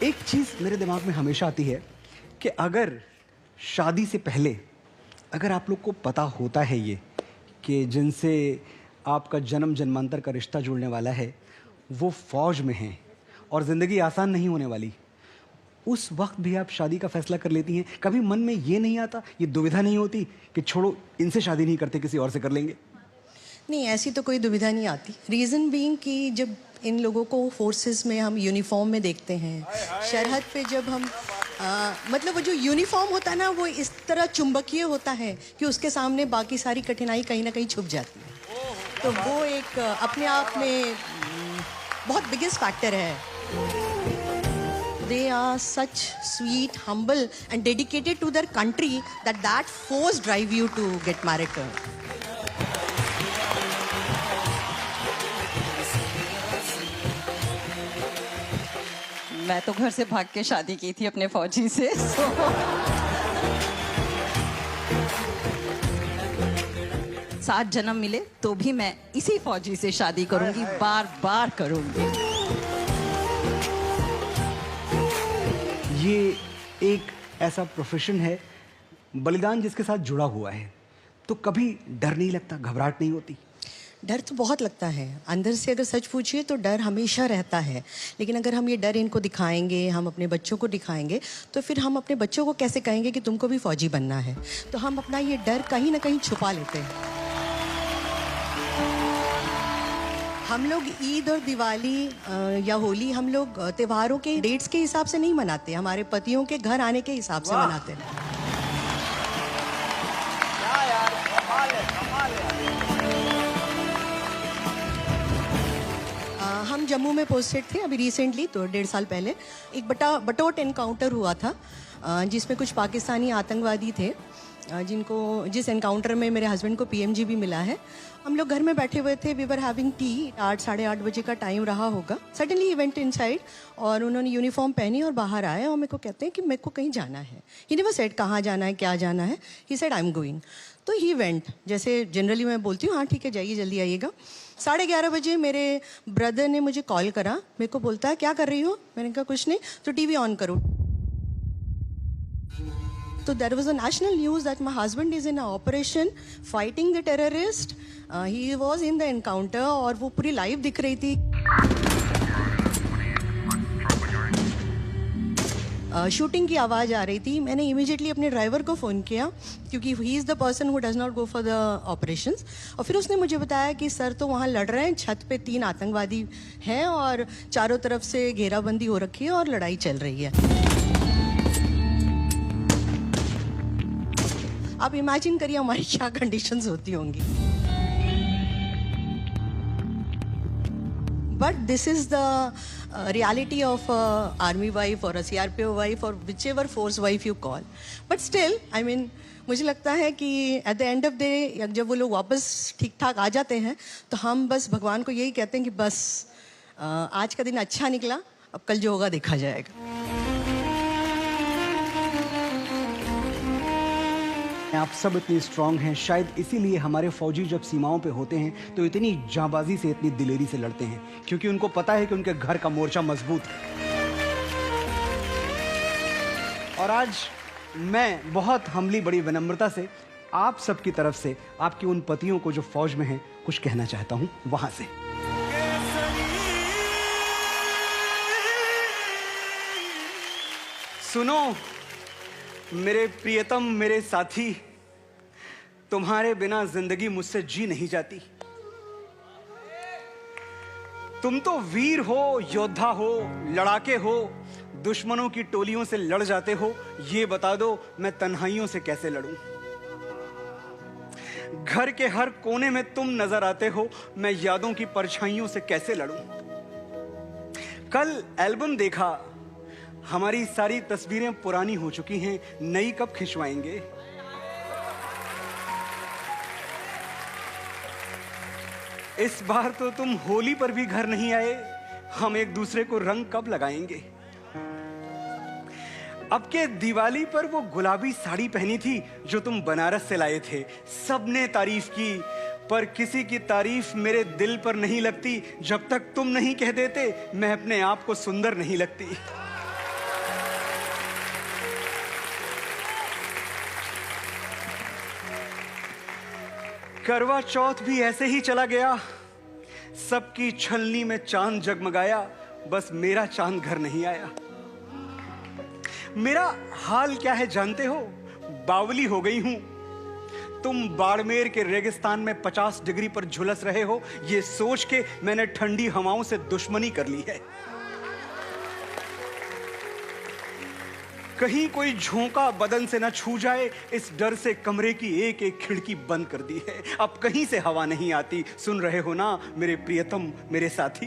एक चीज़ मेरे दिमाग में हमेशा आती है कि अगर शादी से पहले अगर आप लोग को पता होता है ये कि जिनसे आपका जन्म जन्मांतर का रिश्ता जुड़ने वाला है वो फौज में हैं और ज़िंदगी आसान नहीं होने वाली, उस वक्त भी आप शादी का फैसला कर लेती हैं। कभी मन में ये नहीं आता, ये दुविधा नहीं होती कि छोड़ो इनसे शादी नहीं करते, किसी और से कर लेंगे? नहीं, ऐसी तो कोई दुविधा नहीं आती। रीज़न बीइंग कि जब इन लोगों को फोर्सेस में हम यूनिफॉर्म में देखते हैं, सरहद पे जब हम मतलब वो जो यूनिफॉर्म होता है ना, वो इस तरह चुंबकीय होता है कि उसके सामने बाकी सारी कठिनाई कहीं ना कहीं छुप जाती है। तो वो एक अपने आप में बहुत बिगेस्ट फैक्टर है। They are such sweet, humble and dedicated to their country that force drive you to get married to. मैं तो घर से भाग के शादी की थी अपने फौजी से। सात जन्म मिले तो भी मैं इसी फौजी से शादी करूंगी, बार बार करूंगी। ये एक ऐसा प्रोफेशन है, बलिदान जिसके साथ जुड़ा हुआ है, तो कभी डर नहीं लगता, घबराहट नहीं होती? डर तो बहुत लगता है अंदर से। अगर सच पूछिए तो डर हमेशा रहता है, लेकिन अगर हम ये डर इनको दिखाएंगे, हम अपने बच्चों को दिखाएंगे, तो फिर हम अपने बच्चों को कैसे कहेंगे कि तुमको भी फौजी बनना है? तो हम अपना ये डर कहीं ना कहीं छुपा लेते हैं। हम लोग ईद और दिवाली या होली हम लोग त्योहारों के डेट्स के हिसाब से नहीं मनाते, हमारे पतियों के घर आने के हिसाब से मनाते हैं। हम जम्मू में पोस्टेड थे अभी रिसेंटली, तो 1.5 साल पहले एक बटोट एनकाउंटर हुआ था, जिसमें कुछ पाकिस्तानी आतंकवादी थे, जिस एनकाउंटर में मेरे हस्बैंड को पीएमजी भी मिला है। हम लोग घर में बैठे हुए थे, वी वर हैविंग टी, 8 साढ़े 8 बजे का टाइम रहा होगा। सडनली ही वेंट इनसाइड और उन्होंने यूनिफॉर्म पहनी और बाहर आए और मेरे को कहते हैं कि मेरे को कहीं जाना है। ही नेवर सेड कहाँ जाना है, क्या जाना है। He said I am going. तो ही वेंट, जैसे जनरली मैं बोलती हूँ हाँ ठीक है जाइए जल्दी आइएगा। 11:30 बजे मेरे ब्रदर ने मुझे कॉल करा, मेरे को बोलता है क्या कर रही हो? मैंने कहा कुछ नहीं। तो टीवी ऑन करो। तो there was a national news that my husband is in a operation fighting the terrorist, he was in the encounter, और वो पूरी लाइव दिख रही थी। शूटिंग की आवाज़ आ रही थी। मैंने इमीडिएटली अपने ड्राइवर को फ़ोन किया क्योंकि he is the person who does not go for the operations. और फिर उसने मुझे बताया कि सर तो वहाँ लड़ रहे हैं, छत पे 3 आतंकवादी हैं और चारों तरफ से घेराबंदी हो रखी है और लड़ाई चल रही है। आप इमेजिन करिए हमारी क्या कंडीशंस होती होंगी। But this is the reality of a army wife or a CRPO wife or whichever force wife you call. But still, I mean, मुझे लगता है कि at the end of the day जब वो लोग वापस ठीक ठाक आ जाते हैं तो हम बस भगवान को यही कहते हैं कि बस आज का दिन अच्छा निकला, अब कल जो होगा देखा जाएगा। आप सब इतने स्ट्रांग हैं, शायद इसीलिए हमारे फौजी जब सीमाओं पे होते हैं तो इतनी जांबाजी से, इतनी दिलेरी से लड़ते हैं, क्योंकि उनको पता है कि उनके घर का मोर्चा मजबूत है। और आज मैं बहुत हम्बली, बड़ी विनम्रता से आप सबकी तरफ से आपके उन पतियों को जो फौज में हैं कुछ कहना चाहता हूं वहां से। सुनो मेरे प्रियतम, मेरे साथी, तुम्हारे बिना जिंदगी मुझसे जी नहीं जाती। तुम तो वीर हो, योद्धा हो, लड़ाके हो, दुश्मनों की टोलियों से लड़ जाते हो। ये बता दो मैं तन्हाइयों से कैसे लड़ूं? घर के हर कोने में तुम नजर आते हो, मैं यादों की परछाइयों से कैसे लड़ूं? कल एल्बम देखा, हमारी सारी तस्वीरें पुरानी हो चुकी हैं, नई कब खिंचवाएंगे? इस बार तो तुम होली पर भी घर नहीं आए, हम एक दूसरे को रंग कब लगाएंगे? अब के दिवाली पर वो गुलाबी साड़ी पहनी थी जो तुम बनारस से लाए थे, सबने तारीफ की, पर किसी की तारीफ मेरे दिल पर नहीं लगती जब तक तुम नहीं कह देते मैं अपने आप को सुंदर नहीं लगती। करवा चौथ भी ऐसे ही चला गया, सबकी छलनी में चांद जगमगाया, बस मेरा चांद घर नहीं आया। मेरा हाल क्या है जानते हो? बावली हो गई हूं। तुम बाड़मेर के रेगिस्तान में 50 डिग्री पर झुलस रहे हो, ये सोच के मैंने ठंडी हवाओं से दुश्मनी कर ली है। कहीं कोई झोंका बदन से न छू जाए, इस डर से कमरे की एक एक खिड़की बंद कर दी है। अब कहीं से हवा नहीं आती। सुन रहे हो ना मेरे प्रियतम, मेरे साथी?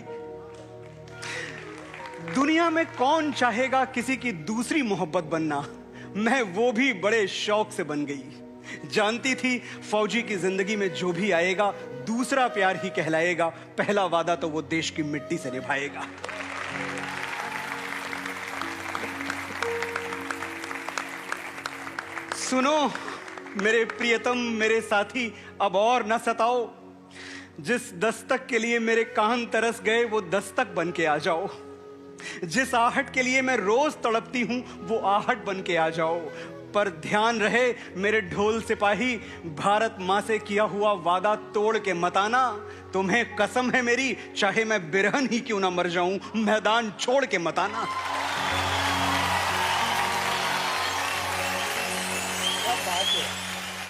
दुनिया में कौन चाहेगा किसी की दूसरी मोहब्बत बनना? मैं वो भी बड़े शौक से बन गई। जानती थी फौजी की जिंदगी में जो भी आएगा दूसरा प्यार ही कहलाएगा। पहला वादा तो वो देश की मिट्टी से निभाएगा। सुनो मेरे प्रियतम, मेरे साथी, अब और न सताओ। जिस दस्तक के लिए मेरे कान तरस गए, वो दस्तक बन के आ जाओ। जिस आहट के लिए मैं रोज तड़पती हूं, वो आहट बन के आ जाओ। पर ध्यान रहे मेरे ढोल सिपाही, भारत मां से किया हुआ वादा तोड़ के मत आना। तुम्हें कसम है मेरी, चाहे मैं बिरहन ही क्यों ना मर जाऊं, मैदान छोड़ के मत आना।